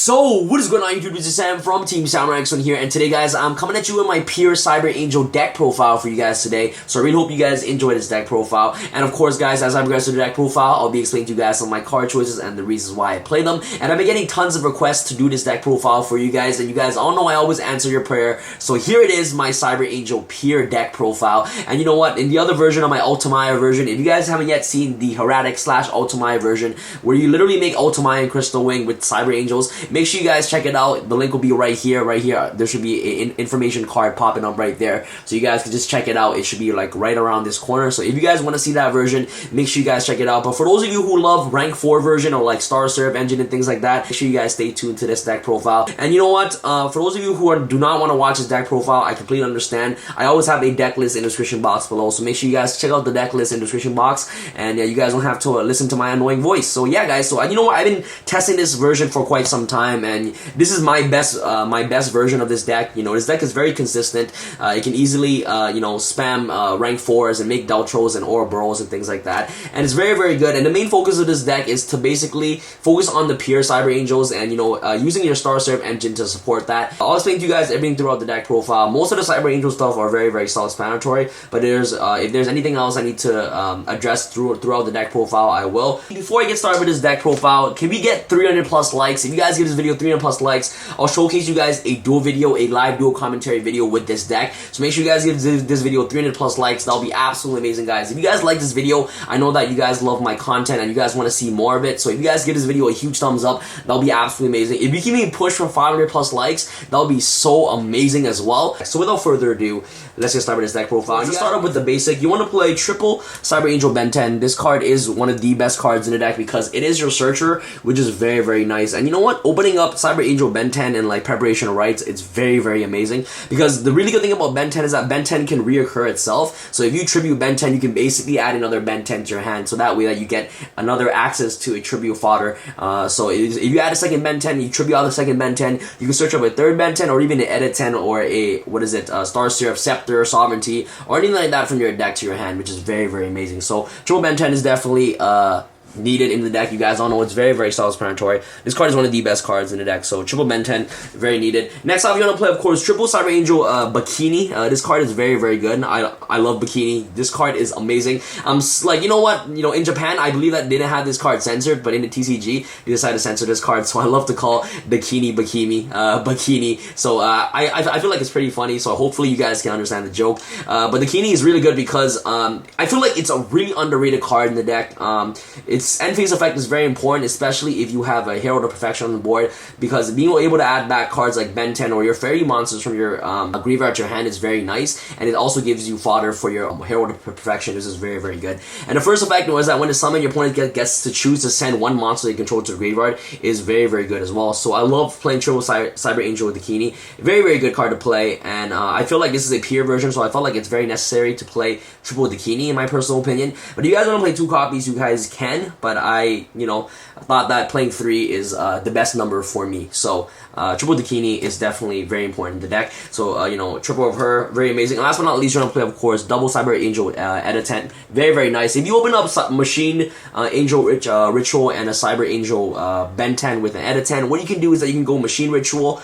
So, what is going on YouTube? This is Sam from TeamSamuraiX1 here, and today guys, I'm coming at you with my pure Cyber Angel deck profile for you guys today. So I really hope you guys enjoy this deck profile. And of course guys, as I progress through the deck profile, I'll be explaining to you guys some of my card choices and the reasons why I play them. And I've been getting tons of requests to do this deck profile for you guys, and you guys all know I always answer your prayer. So here it is, my Cyber Angel pure deck profile. And you know what, in the other version of my Ultimaya version, if you guys haven't yet seen the Heraldic / Ultimaya version, where you literally make Ultimaya and Crystal Wing with Cyber Angels, make sure you guys check it out. The link will be right here, There should be an information card popping up right there, so you guys can just check it out. It should be like right around this corner. So if you guys want to see that version, make sure you guys check it out. But for those of you who love rank 4 version or like starserpah engine and things like that, make sure you guys stay tuned to this deck profile. And you know what? For those of you who do not want to watch this deck profile, I completely understand. I always have a deck list in the description box below, so make sure you guys check out the deck list in the description box, and you guys don't have to listen to my annoying voice. So yeah, guys. So you know what? I've been testing this version for quite some time, and this is my best version of this deck. You know, this deck is very consistent. It can easily you know, spam rank 4s and make Deltros and Ouroboros and things like that, and it's very, very good. And the main focus of this deck is to basically focus on the pure Cyber Angels and, you know, using your starserpah engine to support that. I'll explain to you guys everything throughout the deck profile. Most of the Cyber Angel stuff are very, very self-explanatory, but if there's anything else I need to address throughout the deck profile, I will. Before I get started with this deck profile, can we get 300 plus likes? If you guys give this video 300 plus likes, I'll showcase you guys a dual video, a live dual commentary video with this deck. So make sure you guys give this video 300 plus likes. That'll be absolutely amazing, guys. If you guys like this video, I know that you guys love my content and you guys want to see more of it. So if you guys give this video a huge thumbs up, that'll be absolutely amazing. If you give me a push for 500 plus likes, that'll be so amazing as well. So without further ado, let's get started with this deck profile. Let's start off with the basic. You want to play triple Cyber Angel Benten. This card is one of the best cards in the deck because it is your searcher, which is very, very nice. And you know what? Opening up Cyber Angel Benten and like preparation of rights, it's very, very amazing, because the really good thing about Benten is that Benten can reoccur itself. So if you tribute Benten, you can basically add another Benten to your hand, so that way that you get another access to a tribute fodder. So if you add a second Benten, you tribute out the second Benten, you can search up a third Benten or even an Idaten or a starserpah, scepter, soverignty, or anything like that from your deck to your hand, which is very, very amazing. So triple Benten is definitely needed in the deck. You guys all know it's very, very self-explanatory. This card is one of the best cards in the deck, so triple Benten, very needed. Next off, you want to play, of course, triple Cyber Angel Dakini. This card is very, very good. I love Dakini. This card is amazing. Like, you know what? You know, in Japan, I believe that they didn't have this card censored, but in the TCG, they decided to censor this card, so I love to call Dakini Bakini. So I feel like it's pretty funny, so hopefully you guys can understand the joke. But Dakini is really good because I feel like it's a really underrated card in the deck. Its end phase effect is very important, especially if you have a Herald of Perfection on the board, because being able to add back cards like Benten or your fairy monsters from your graveyard to your hand is very nice, and it also gives you fodder for your Herald of Perfection. This is very, very good. And the first effect was that when it's summoned, your opponent gets to choose to send one monster they control to the graveyard is very, very good as well. So I love playing triple Cyber Angel with Dakini. Very, very good card to play, and I feel like this is a peer version, so I felt like it's very necessary to play triple Dakini in my personal opinion. But if you guys want to play 2 copies, you guys can. But I, you know, thought that playing 3 is the best number for me. So triple Dakini is definitely very important in the deck. So you know, triple of her, very amazing. And last but not least, you're gonna play, of course, double Cyber Angel Idaten. Very, very nice. If you open up Machine Angel Ritual and a Cyber Angel Benten with an Idaten, what you can do is that you can go Machine Ritual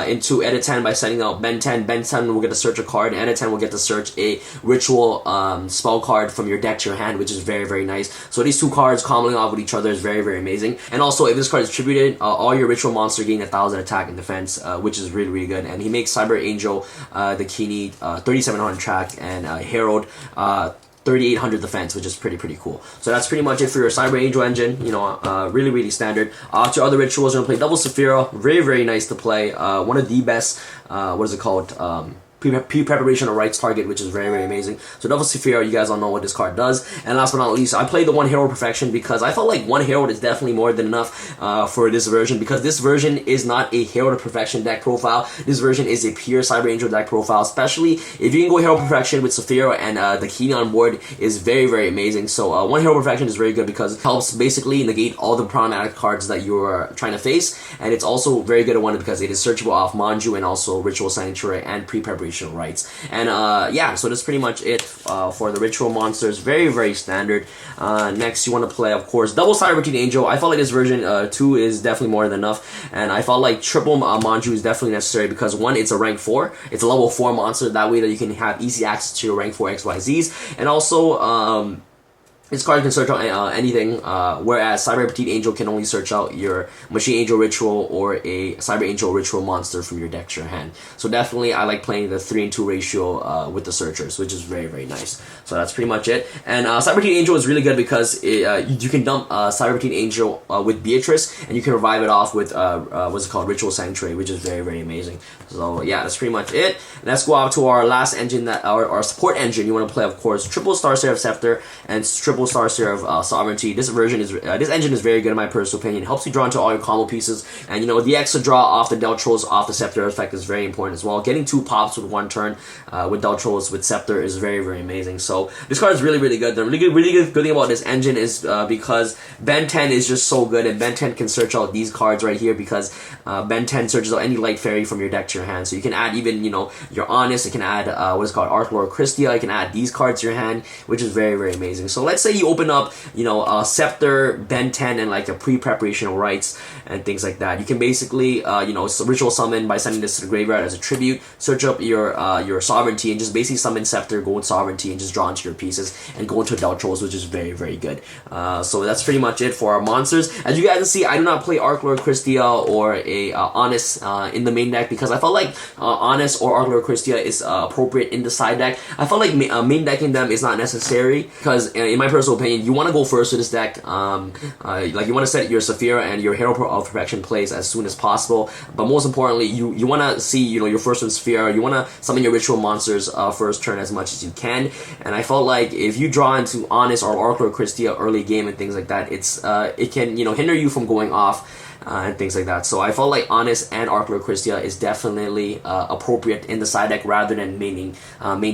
into Idaten by sending out Benten. Benten will get to search a card, and Idaten will get to search a Ritual spell card from your deck to your hand, which is very, very nice. So these 2 cards comboing off with each other is very, very amazing. And also, if this card is tributed, all your Ritual monster gain 1000 attack and defense, which is really, really good. And he makes Cyber Angel Dakini 3700 attack and Herald 3800 defense, which is pretty cool. So that's pretty much it for your Cyber Angel engine. You know, really, really standard. To other rituals, we're gonna play double Saffira. Very, very nice to play. One of the best. What is it called? Pre-preparation of rights target, which is very, very amazing. So double Saffira, you guys all know what this card does. And last but not least, I played the 1 Herald Perfection because I felt like 1 Herald is definitely more than enough for this version, because this version is not a Herald of Perfection deck profile. This version is a pure Cyber Angel deck profile, especially if you can go Herald Perfection with Saffira and Dakini on board is very, very amazing. So 1 Herald Perfection is very good because it helps basically negate all the problematic cards that you're trying to face, and it's also very good at one because it is searchable off manju and also Ritual Sanctuary and pre-preparation pre-preparational rites. And yeah, so that's pretty much it for the ritual monsters. Very, very standard. Next, you want to play, of course, double Cyber Petite Angel. I felt like this version 2 is definitely more than enough, and I felt like triple manju is definitely necessary because one, it's a rank 4, it's a level 4 monster, that way that you can have easy access to your rank 4 XYZs, and also this card can search out anything, whereas Cyber Petite Angel can only search out your Machine Angel Ritual or a Cyber Angel Ritual monster from your deck to your hand. So definitely, I like playing the 3-in-2 ratio with the searchers, which is very, very nice. So that's pretty much it. And Cyber Petite Angel is really good because you can dump Cyber Petite Angel with Beatrice, and you can revive it off with what's it called, Ritual Sanctuary, which is very, very amazing. So yeah, that's pretty much it. Let's go out to our last engine, that our support engine. You want to play, of course, triple Starserpah Scepter and triple Starserpah Soverignty. This version is this engine is very good in my personal opinion. It helps you draw into all your combo pieces, and you know, the extra draw off the Deltros off the Scepter effect is very important as well. Getting 2 pops with 1 turn with Deltros with Scepter is very, very amazing. So this card is really, really good. The really good thing about this engine is because Benten is just so good, and Benten can search out these cards right here because Benten searches out any light fairy from your deck to your hand. So you can add even, you know, your Honest. You can add what is called Archlord Christia. You can add these cards to your hand, which is very, very amazing. So let's say you open up, you know, Scepter, Benten, and like a pre-preparational rites and things like that. You can basically, you know, ritual summon by sending this to the graveyard as a tribute. Search up your Sovereignty and just basically summon Scepter, go with Sovereignty, and just draw into your pieces and go into Deltros, which is very, very good. So that's pretty much it for our monsters. As you guys can see, I do not play Archlord Christia or a Honest in the main deck because I felt like Honest or Archlord Christia is appropriate in the side deck. I felt like main decking them is not necessary because, in my personal opinion, you want to go first with this deck. Like you want to set your Saffira and your Herald of Perfection plays as soon as possible. But most importantly, you want to see, you know, your first one Saffira. You want to summon your ritual monsters first turn as much as you can. And I felt like if you draw into Honest or Archlord Christia early game and things like that, it can, you know, hinder you from going off. And things like that. So I felt like Honest and Archlord Christia is definitely appropriate in the side deck rather than main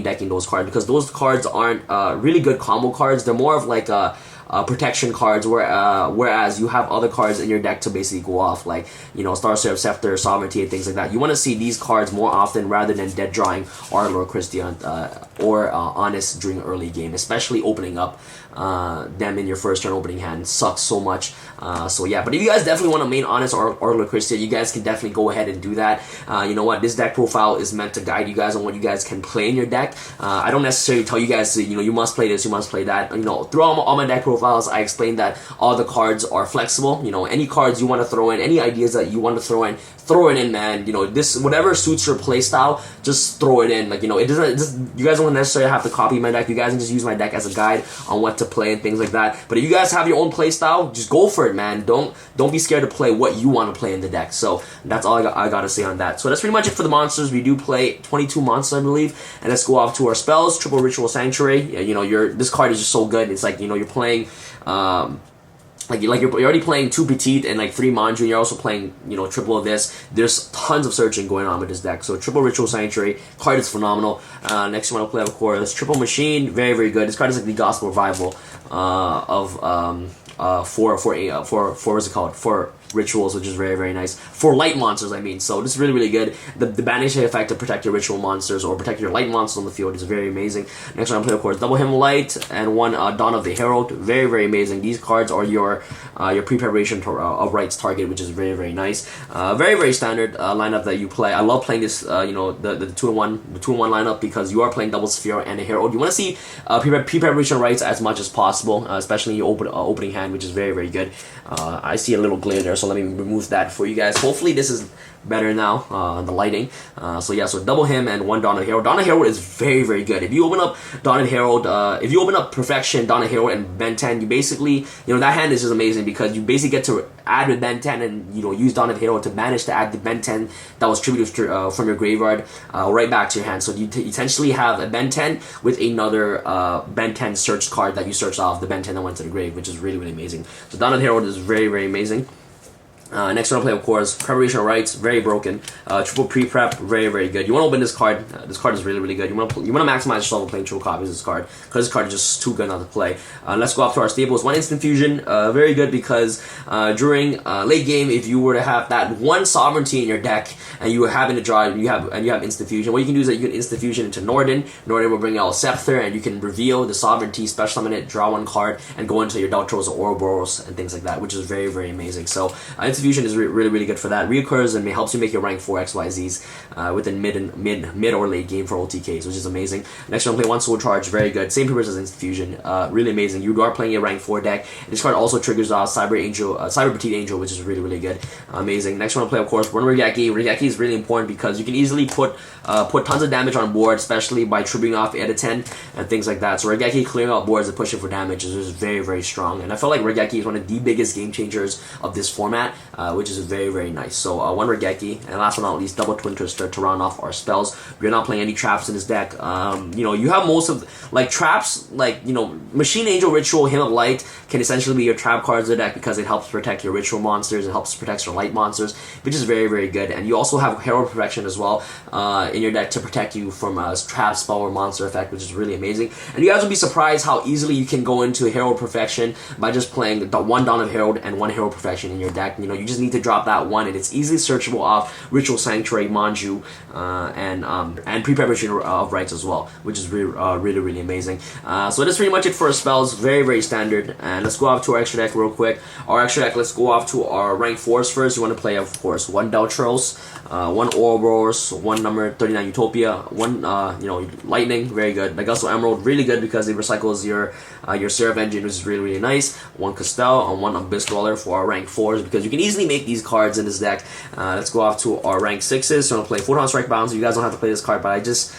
decking those cards, because those cards aren't really good combo cards. They're more of like protection cards, whereas you have other cards in your deck to basically go off, like, you know, Starserpah, Scepter, Sovereignty, and things like that. You want to see these cards more often rather than dead drawing Archlord Christia or Honest during early game, especially opening up them in your first turn opening hand sucks so much. So yeah, but if you guys definitely want to main Honest or Archlord Christia, you guys can definitely go ahead and do that. You know what, this deck profile is meant to guide you guys on what you guys can play in your deck. I don't necessarily tell you guys to, you know, you must play this, you must play that. You know, throughout all my deck profiles, I explained that all the cards are flexible. You know, any cards you want to throw in, any ideas that you want to throw it in, man. You know, this, whatever suits your playstyle, just throw it in. Like, you know, it doesn't, you guys don't necessarily have to copy my deck. You guys can just use my deck as a guide on what to play and things like that. But if you guys have your own playstyle, just go for it, man. Don't be scared to play what you want to play in the deck. So that's all I got to say on that. So that's pretty much it for the monsters. We do play 22 monsters, I believe. And let's go off to our spells. Triple Ritual Sanctuary. You know, this card is just so good. It's like, you know, you're playing like you're already playing 2 petite and like 3 manju, and you're also playing, you know, triple of this. There's tons of searching going on with this deck. So triple Ritual Sanctuary card is phenomenal. Next you want to play, of course, triple Machine, very, very good. This card is like the gospel revival for what's it called, for rituals, which is very, very nice. For light monsters, I mean. So this is really, really good. The banishing effect to protect your ritual monsters or protect your light monsters on the field is very amazing. Next one I'm playing, of course, double Hymm Light and 1 Dawn of the Herald. Very, very amazing. These cards are your pre-preparation of rights target, which is very, very nice. Very, very standard lineup that you play. I love playing this, you know, the 2-in-1 lineup, because you are playing double Saffira and a Herald. You want to see pre-preparation rights as much as possible, especially in your opening hand, which is very, very good. I see a little glare there, so let me remove that for you guys. Hopefully this is better now, the lighting. So yeah, so double Hymm and 1 Dawn of Herald. Dawn of Herald is very, very good. If you open up Dawn of Herald, if you open up Perfection, Dawn of Herald, and Benten, you basically, you know, that hand is just amazing because you basically get to add with Benten and, you know, use Dawn of Herald to manage to add the Benten that was tributed from your graveyard right back to your hand. So you essentially have a Benten with another Benten search card that you searched off the Benten that went to the grave, which is really, really amazing. So Dawn of Herald is very, very amazing. Next one I'll play, of course, Preparation of Rites, very broken. Triple pre-prep, very, very good. You want to open this card. This card is really, really good. You want to maximize yourself when playing triple copies of this card, because this card is just too good not to play. Let's go up to our staples. 1 instant fusion, very good because during late game, if you were to have that 1 sovereignty in your deck and you happen to draw, you have instant fusion. What you can do is that you can instant fusion into Norden. Norden will bring out a scepter, and you can reveal the sovereignty, special summon it, draw 1 card, and go into your Daltros or Ouroboros and things like that, which is very, very amazing. So instant fusion is really, really good for that. Reoccurs and helps you make your rank 4 XYZs within mid or late game for OTKs, which is amazing. Next one, play 1 soul charge, very good. Same purpose as instant fusion, really amazing. You are playing a rank 4 deck. And this card also triggers Cyber Petite Angel, which is really, really good, amazing. Next one, play, of course, 1 Raigeki. Raigeki is really important because you can easily put tons of damage on board, especially by tripping off Idaten and things like that. So Raigeki clearing out boards and pushing for damage is just very, very strong. And I feel like Raigeki is one of the biggest game changers of this format, which is very, very nice. So 1 Raigeki, and last but not least, double Twin Twister to round off our spells. We're not playing any traps in this deck. You know, you have most of like traps, like, you know, Machine Angel Ritual, Hymn of Light can essentially be your trap cards of the deck because it helps protect your ritual monsters, it helps protect your light monsters, which is very, very good. And you also have Herald Perfection as well in your deck to protect you from a trap, spell, or monster effect, which is really amazing. And you guys will be surprised how easily you can go into Herald Perfection by just playing the 1 Dawn of Herald and 1 Herald Perfection in your deck. You know, you just need to drop that 1, and it's easily searchable off Ritual Sanctuary, Manju, and Pre-Preparation of Rites as well, which is really, really amazing. So that's pretty much it for our spells. Very, very standard. And let's go off to our extra deck real quick. Our extra deck, let's go off to our rank 4s first. You want to play, of course, 1 Daltros, 1 Ouroboros, 1 number 39 Utopia, 1 you know, Lightning, very good. Legasso Emerald, really good because it recycles your Seraph engine, which is really, really nice. 1 Castell and 1 Abyss Dweller for our rank 4s because you can easily make these cards in this deck. Let's go off to our rank 6s. So I'm gonna play Photon Strike Bouncer. You guys don't have to play this card, but I just,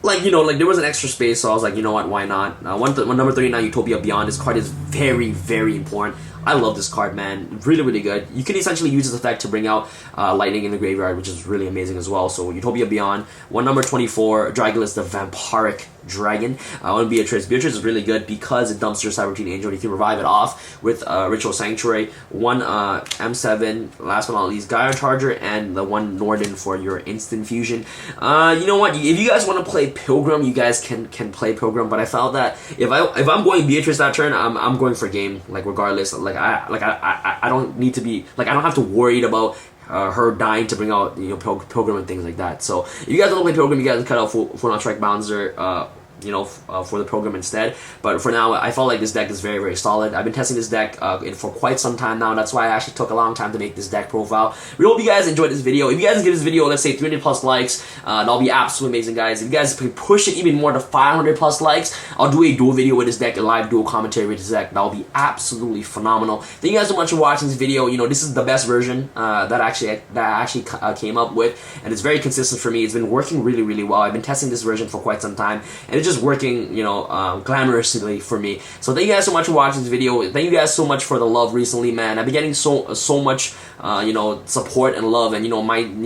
like, you know, like there was an extra space, so I was like, you know what, why not? 1 number 39 Utopia Beyond. This card is very, very important. I love this card, man. Really, really good. You can essentially use this effect to bring out Lightning in the graveyard, which is really amazing as well. So Utopia Beyond. 1 number 24 Dragonless, the Vampiric Dragon. 1 Beatrice. Beatrice is really good because it dumps your Cyber Petite Angel. You can revive it off with Ritual Sanctuary. 1 M7, last but not least, Gaia Charger, and the 1 Norden for your instant fusion. You know what? If you guys want to play Pilgrim, you guys can play Pilgrim. But I felt that if I'm going Beatrice that turn, I'm going for game. Like regardless, I don't need to be, like, I don't have to worry about her dying to bring out, you know, Pilgrim and things like that. So if you guys don't play Pilgrim, you guys can cut out Photon Strike Bouncer, you know, for the program instead. But for now, I felt like this deck is very, very solid. I've been testing this deck for quite some time now. That's why I actually took a long time to make this deck profile. We hope you guys enjoyed this video. If you guys give this video, let's say 300 plus likes, that'll be absolutely amazing, guys. If you guys can push it even more to 500 plus likes, I'll do a dual video with this deck, a live dual commentary with this deck. That'll be absolutely phenomenal. Thank you guys so much for watching this video. You know, this is the best version that I actually came up with, and it's very consistent for me. It's been working really, really well. I've been testing this version for quite some time, and it's just working, you know, glamorously for me. So thank you guys so much for watching this video. Thank you guys so much for the love recently, man. I've been getting so much, you know, support and love, and you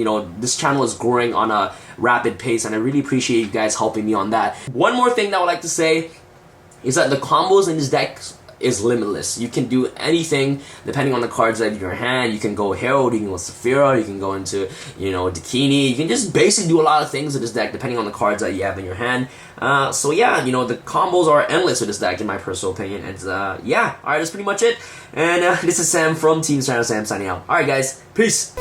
know, this channel is growing on a rapid pace, and I really appreciate you guys helping me on that. One more thing that I would like to say is that the combos in this deck is limitless. You can do anything depending on the cards that are in your hand. You can go Herald, you can go Saffira, you can go into, you know, Dakini. You can just basically do a lot of things with this deck depending on the cards that you have in your hand. So yeah, you know, the combos are endless with this deck in my personal opinion. And yeah, alright, that's pretty much it. And this is Sam from Team Sam signing out. Alright guys, peace!